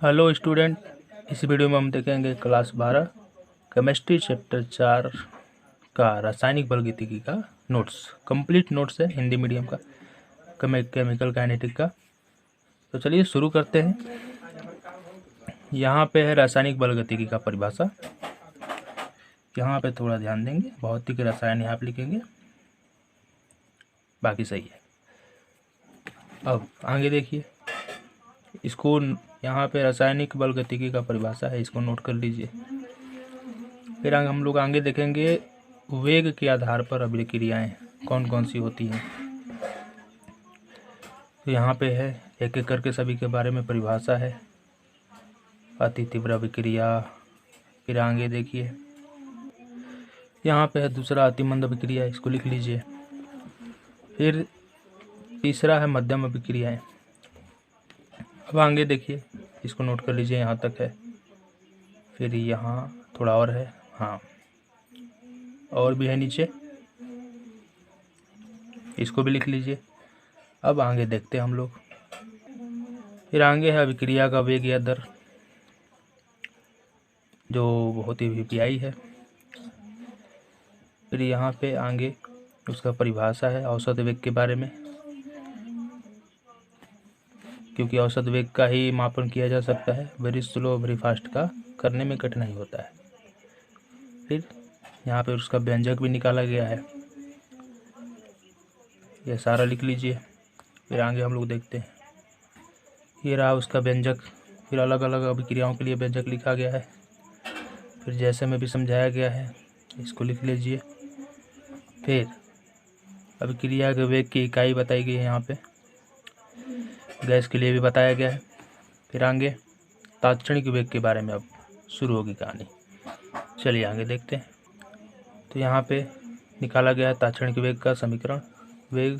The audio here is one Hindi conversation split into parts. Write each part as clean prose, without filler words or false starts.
हेलो स्टूडेंट, इस वीडियो में हम देखेंगे क्लास 12 केमिस्ट्री चैप्टर 4 का रासायनिक बलगतिकी का नोट्स। कंप्लीट नोट्स है हिंदी मीडियम का, केमिकल काइनेटिक का। तो चलिए शुरू करते हैं। यहाँ पे है रासायनिक बलगतिकी का परिभाषा। यहाँ पे थोड़ा ध्यान देंगे, भौतिक रसायन यहाँ पे लिखेंगे, बाकी सही है। अब आगे देखिए, इसको यहाँ पे रासायनिक बलगतिकी का परिभाषा है, इसको नोट कर लीजिए। फिर हम लोग आगे देखेंगे वेग के आधार पर अभिक्रियाएं कौन कौन सी होती हैं। तो यहाँ पे है एक एक करके सभी के बारे में परिभाषा है। अति तीव्र अभिक्रिया, फिर आगे देखिए यहाँ पे है दूसरा अति मंद अभिक्रिया, इसको लिख लीजिए। फिर तीसरा है मध्यम अभिक्रियाएं। अब आगे देखिए, इसको नोट कर लीजिए, यहाँ तक है। फिर यहाँ थोड़ा और है, हाँ और भी है नीचे, इसको भी लिख लीजिए। अब आगे देखते हैं हम लोग। फिर आगे है अभिक्रिया का वेग या दर, जो बहुत ही वीपीआई है। फिर यहाँ पे आगे उसका परिभाषा है औसत वेग के बारे में, क्योंकि औसत वेग का ही मापन किया जा सकता है, वेरी स्लो वेरी फास्ट का करने में कठिनाई होता है। फिर यहाँ पे उसका व्यंजक भी निकाला गया है, यह सारा लिख लीजिए। फिर आगे हम लोग देखते हैं, ये रहा उसका व्यंजक। फिर अलग अलग अभिक्रियाओं के लिए व्यंजक लिखा गया है, फिर जैसे में भी समझाया गया है, इसको लिख लीजिए। फिर अभिक्रिया के वेग की इकाई बताई गई है, यहाँ पे गैस के लिए भी बताया गया है। फिर आगे तात्क्षणिक वेग के बारे में अब शुरू होगी कहानी। चलिए आगे देखते हैं। तो यहाँ पे निकाला गया है तात्क्षणिक वेग का समीकरण, वेग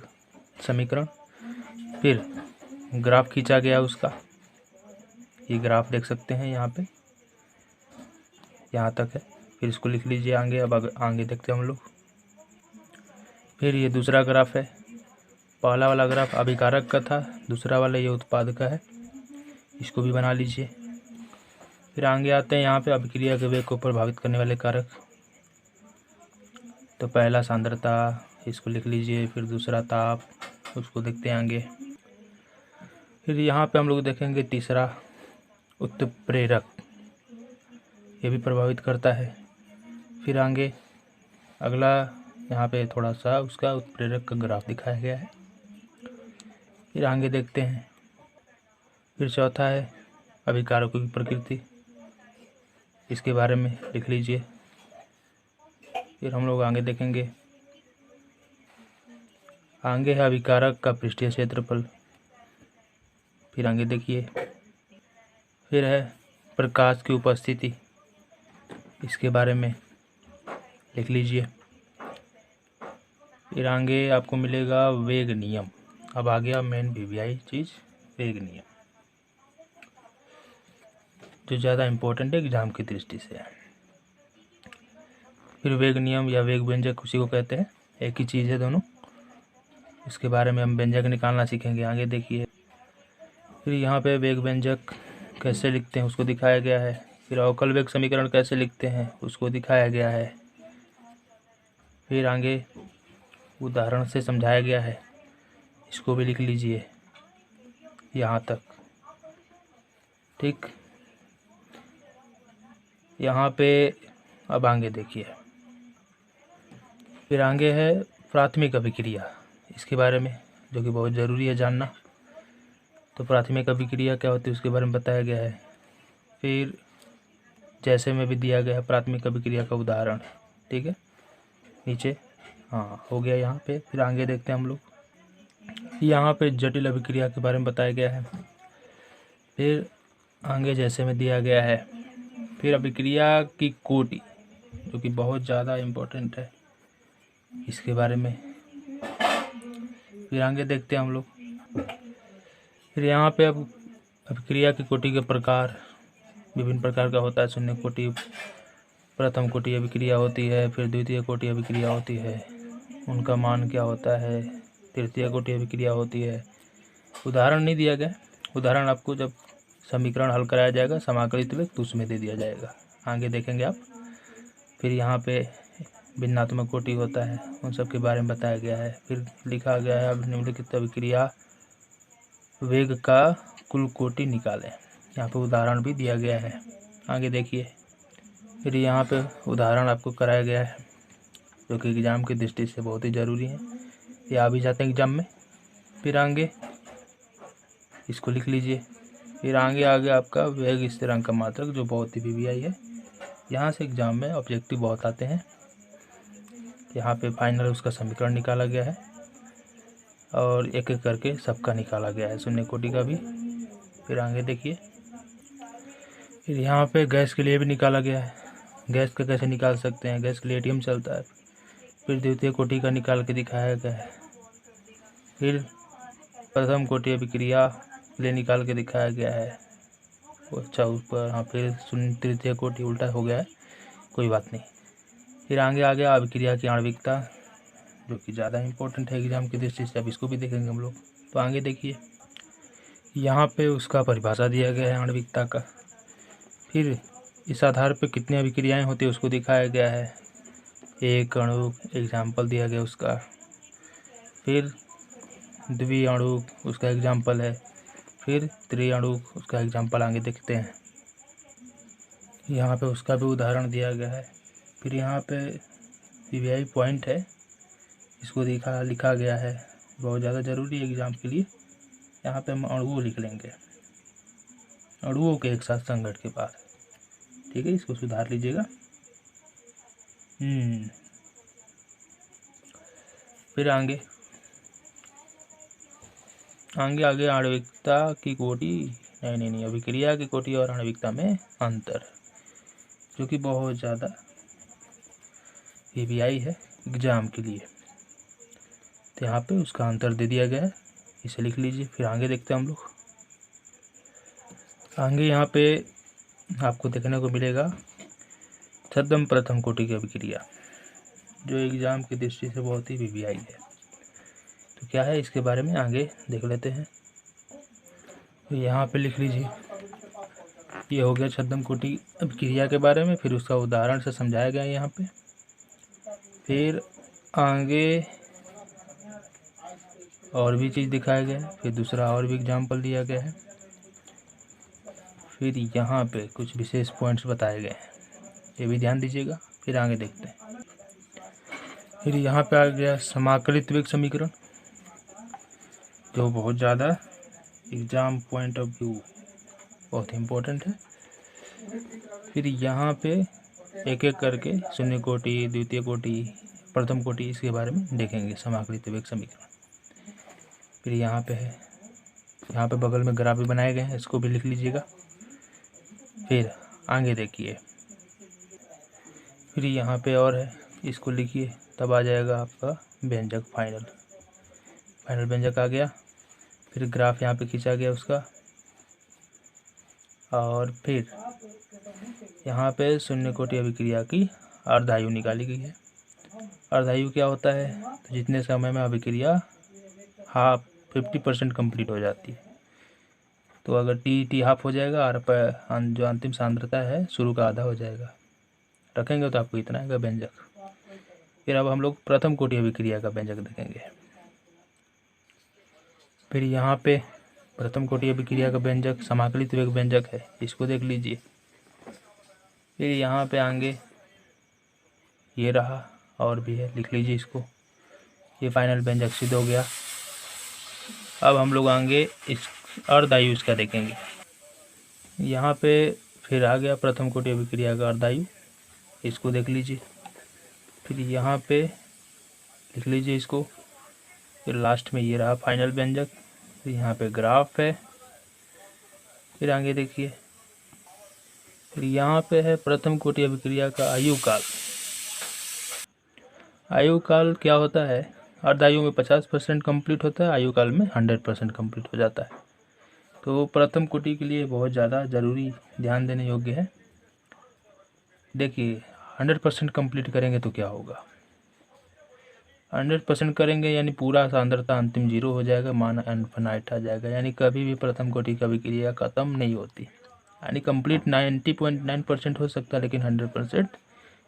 समीकरण। फिर ग्राफ खींचा गया उसका, ये ग्राफ देख सकते हैं यहाँ पे, यहाँ तक है। फिर इसको लिख लीजिए आगे। अब आगे देखते हैं हम लोग। फिर ये दूसरा ग्राफ है, पहला वाला ग्राफ अभिकारक का था, दूसरा वाला ये उत्पाद का है, इसको भी बना लीजिए। फिर आगे आते हैं यहाँ पे अभिक्रिया के वेग को प्रभावित करने वाले कारक। तो पहला सांद्रता, इसको लिख लीजिए। फिर दूसरा ताप, उसको देखते हैं आगे। फिर यहाँ पे हम लोग देखेंगे तीसरा उत्प्रेरक, ये भी प्रभावित करता है। फिर आगे अगला यहाँ पे थोड़ा सा उसका उत्प्रेरक का ग्राफ दिखाया गया है। फिर आगे देखते हैं। फिर चौथा है अभिकारकों की प्रकृति, इसके बारे में लिख लीजिए। फिर हम लोग आगे देखेंगे, आगे है अभिकारक का पृष्ठीय क्षेत्रफल। फिर आगे देखिए, फिर है प्रकाश की उपस्थिति, इसके बारे में लिख लीजिए। फिर आगे आपको मिलेगा वेग नियम। अब आ गया मेन वीवीआई चीज़, वेग नियम, जो ज़्यादा इम्पोर्टेंट है एग्जाम की दृष्टि से। फिर वेग नियम या वेग व्यंजक उसी को कहते हैं, एक ही चीज़ है दोनों। इसके बारे में हम व्यंजक निकालना सीखेंगे, आगे देखिए। फिर यहाँ पे वेग व्यंजक कैसे लिखते हैं उसको दिखाया गया है। फिर अवकल वेग समीकरण कैसे लिखते हैं उसको दिखाया गया है। फिर आगे उदाहरण से समझाया गया है, इसको भी लिख लीजिए यहाँ तक, ठीक। यहाँ पे अब आगे देखिए। फिर आगे है प्राथमिक अभिक्रिया, इसके बारे में, जो कि बहुत ज़रूरी है जानना। तो प्राथमिक अभिक्रिया क्या होती है उसके बारे में बताया गया है। फिर जैसे में भी दिया गया है प्राथमिक अभिक्रिया का उदाहरण, ठीक है, नीचे, हाँ हो गया यहाँ पे। फिर आगे देखते हैं हम लोग, यहाँ पे जटिल अभिक्रिया के बारे में बताया गया है। फिर आगे जैसे में दिया गया है। फिर अभिक्रिया की कोटि, जो कि बहुत ज़्यादा इम्पोर्टेंट है, इसके बारे में। फिर आगे देखते हैं हम लोग। फिर यहाँ पे अब अभिक्रिया की कोटि के प्रकार विभिन्न प्रकार का होता है। शून्य कोटि, प्रथम कोटि अभिक्रिया होती है, फिर द्वितीय कोटि अभिक्रिया होती है, उनका मान क्या होता है, तृतीय कोटि अभिक्रिया होती है। उदाहरण नहीं दिया गया, उदाहरण आपको जब समीकरण हल कराया जाएगा, समाकलित वेग तो उसमें दे दिया जाएगा। आगे देखेंगे आप। फिर यहाँ पे भिन्नात्मक कोटि होता है, उन सब के बारे में बताया गया है। फिर लिखा गया है अब निम्नलिखित अभिक्रिया वेग का कुल कोटि निकालें। यहाँ पे उदाहरण भी दिया गया है, आगे देखिए। फिर यहाँ पे उदाहरण आपको कराया गया है जो कि एग्ज़ाम की दृष्टि से बहुत ही ज़रूरी है, ये आ भी जाते हैं एग्ज़ाम में। फिर आगे इसको लिख लीजिए। फिर आगे आपका वेग स्थिरांक का मात्रक जो बहुत ही वीवीआई है। यहाँ से एग्ज़ाम में ऑब्जेक्टिव बहुत आते हैं। यहाँ पे फाइनल उसका समीकरण निकाला गया है और एक एक करके सबका निकाला गया है, शून्य कोटि का भी। फिर आगे देखिए। फिर यहाँ पे गैस के लिए भी निकाला गया है। गैस का कैसे निकाल सकते हैं, गैस के लिए एटीएम चलता है। फिर द्वितीय कोटि का निकाल के दिखाया गया है। फिर प्रथम कोटि अभिक्रिया के लिए निकाल के दिखाया गया है। अच्छा ऊपर, हाँ फिर तृतीय कोटि उल्टा हो गया है, कोई बात नहीं। फिर आगे अभिक्रिया की आणविकता जो कि ज़्यादा इम्पोर्टेंट है एग्ज़ाम की दृष्टि से, अब इसको भी देखेंगे हम लोग। तो आगे देखिए, यहाँ पे उसका परिभाषा दिया गया है आणविकता का। फिर इस आधार पे कितनी अभिक्रियाएँ होती है उसको दिखाया गया है। एक अणु एग्जाम्पल दिया गया उसका। फिर द्विअणु उसका एग्जाम्पल है। फिर त्रिअणु उसका एग्जाम्पल आगे देखते हैं। यहाँ पे उसका भी उदाहरण दिया गया है। फिर यहाँ पे वीवीआई पॉइंट है, इसको लिखा गया है, बहुत ज़्यादा ज़रूरी है एग्ज़ाम के लिए। यहाँ पे हम अणुओं लिख लेंगे, अणुओं के एक साथ संघट के बाद, ठीक है, इसको सुधार लीजिएगा। फिर आगे आणविकता की कोटि, नहीं, अभिक्रिया की कोटि और आणविकता में अंतर, जो कि बहुत ज़्यादा वीवीआई है एग्ज़ाम के लिए। तो यहाँ पे उसका अंतर दे दिया गया है, इसे लिख लीजिए। फिर आगे देखते हैं हम लोग। आगे यहाँ पे आपको देखने को मिलेगा छद्म प्रथम कोटि की अभिक्रिया, जो एग्ज़ाम की दृष्टि से बहुत ही वीवीआई है। तो क्या है इसके बारे में आगे देख लेते हैं। तो यहाँ पे लिख लीजिए, ये हो गया छद्म कोटि अभिक्रिया के बारे में। फिर उसका उदाहरण से समझाया गया है यहाँ पे। फिर आगे और भी चीज़ दिखाया गया है, फिर दूसरा और भी एग्जाम्पल दिया गया है। फिर यहाँ पे कुछ विशेष पॉइंट्स बताए गए हैं, ये भी ध्यान दीजिएगा। फिर आगे देखते हैं। फिर यहाँ पे आ गया समाकलित वेग समीकरण, जो बहुत ज़्यादा एग्ज़ाम पॉइंट ऑफ व्यू बहुत इम्पोर्टेंट है। फिर यहाँ पे एक एक करके शून्य कोटि, द्वितीय कोटि, प्रथम कोटि, इसके बारे में देखेंगे, समाकलित वेग समीकरण। फिर यहाँ पे है, यहाँ पे बगल में ग्राफ भी बनाए गए हैं, इसको भी लिख लीजिएगा। फिर आगे देखिए, फिर यहाँ पे और है, इसको लिखिए, तब आ जाएगा आपका व्यंजक फाइनल व्यंजक आ गया। फिर ग्राफ यहाँ पे खींचा गया उसका, और फिर यहाँ पे शून्य कोटि अभिक्रिया की अर्धायु निकाली गई है। अर्धायु क्या होता है, तो जितने समय में अभिक्रिया 50% कंप्लीट हो जाती है। तो अगर टी हाफ हो जाएगा और जो अंतिम सांद्रता है शुरू का आधा हो जाएगा, रखेंगे तो आपको इतना आएगा व्यंजक। फिर अब हम लोग प्रथम कोटि अभिक्रिया का व्यंजक देखेंगे। फिर यहाँ पे प्रथम कोटि अभिक्रिया का व्यंजक समाकलित वेग व्यंजक है, इसको देख लीजिए। फिर यहाँ पे आगे ये रहा, और भी है, लिख लीजिए इसको। ये फाइनल व्यंजक सिद्ध हो गया। अब हम लोग आगे इस अर्धायु इसका देखेंगे। यहाँ पे फिर आ गया प्रथम कोटि अभिक्रिया का अर्धायु, इसको देख लीजिए। फिर यहाँ पे लिख लीजिए इसको। फिर लास्ट में ये रहा फाइनल व्यंजक। फिर यहाँ पे ग्राफ है। फिर आगे देखिए, फिर यहाँ पे है प्रथम कोटि अभिक्रिया का आयु काल। आयु काल क्या होता है, अर्धायु में 50% कंप्लीट होता है, आयु काल में 100% कंप्लीट हो जाता है। तो प्रथम कोटि के लिए बहुत ज़्यादा ज़रूरी, ध्यान देने योग्य है। देखिए 100% कंप्लीट करेंगे तो क्या होगा, 100% करेंगे यानी पूरा सांद्रता अंतिम 0 हो जाएगा, मान इनफिनाइट आ जाएगा, यानी कभी भी प्रथम कोटि की अभिक्रिया खत्म नहीं होती। यानी कंप्लीट 90.9% हो सकता है, लेकिन 100%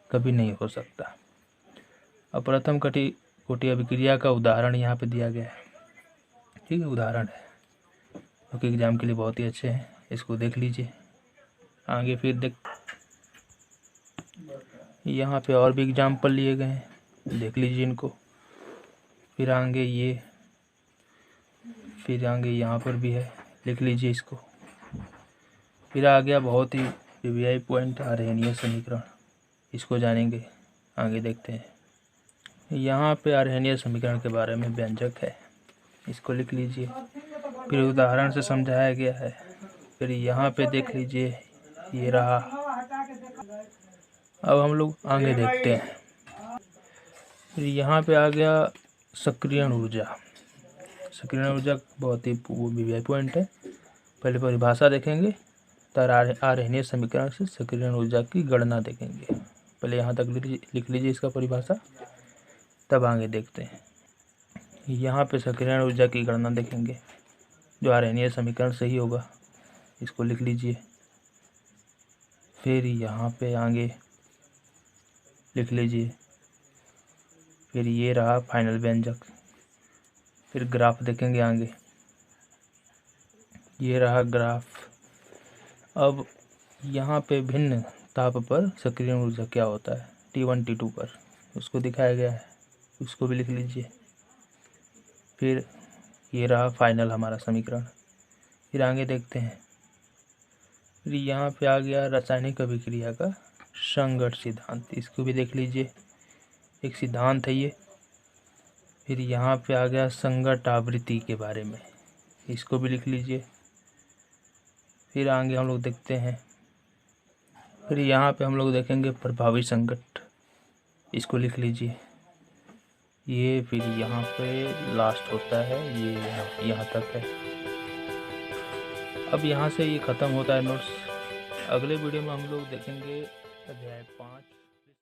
कभी नहीं हो सकता। अब प्रथम कोटि अभिक्रिया का उदाहरण यहाँ पे दिया गया है। ठीक है, उदाहरण है क्योंकि एग्जाम के लिए बहुत ही अच्छे हैं, इसको देख लीजिए। आगे फिर यहाँ पे और भी एग्जाम्पल लिए गए हैं, देख लीजिए इनको। फिर आगे यहाँ पर भी है, लिख लीजिए इसको। फिर आ गया बहुत ही पीवीआई पॉइंट, आर्हेनियस समीकरण, इसको जानेंगे, आगे देखते हैं। यहाँ पे आर्हेनियस समीकरण के बारे में व्यंजक है, इसको लिख लीजिए। फिर उदाहरण से समझाया गया है। फिर यहाँ पे देख लीजिए, ये रहा। अब हम लोग आगे देखते हैं। फिर यहाँ पे आ गया सक्रियण ऊर्जा। सक्रियण ऊर्जा बहुत ही पीवीआई पॉइंट है। पहले परिभाषा देखेंगे, तो आर्हेनियस समीकरण से सक्रियण ऊर्जा की गणना देखेंगे। पहले यहाँ तक लिख लीजिए इसका परिभाषा, तब आगे देखते हैं। यहाँ पे सक्रियण ऊर्जा की गणना देखेंगे, जो आर्हेनियस समीकरण से ही होगा, इसको लिख लीजिए। फिर यहाँ पे आगे लिख लीजिए। फिर ये रहा फाइनल व्यंजक। फिर ग्राफ देखेंगे आगे, ये रहा ग्राफ। अब यहाँ पे भिन्न ताप पर सक्रियण ऊर्जा क्या होता है, T1 T2 पर, उसको दिखाया गया है, उसको भी लिख लीजिए। फिर ये रहा फाइनल हमारा समीकरण। फिर आगे देखते हैं। फिर यहाँ पे आ गया रासायनिक अभिक्रिया का संगत सिद्धांत, इसको भी देख लीजिए, एक सिद्धांत है ये। फिर यहाँ पे आ गया संगत आवृत्ति के बारे में, इसको भी लिख लीजिए। फिर आगे हम लोग देखते हैं। फिर यहाँ पे हम लोग देखेंगे प्रभावी संगत, इसको लिख लीजिए। ये फिर यहाँ पे लास्ट होता है, ये यहाँ तक है। अब यहाँ से ये ख़त्म होता है नोट्स। अगले वीडियो में हम लोग देखेंगे अध्याय 5।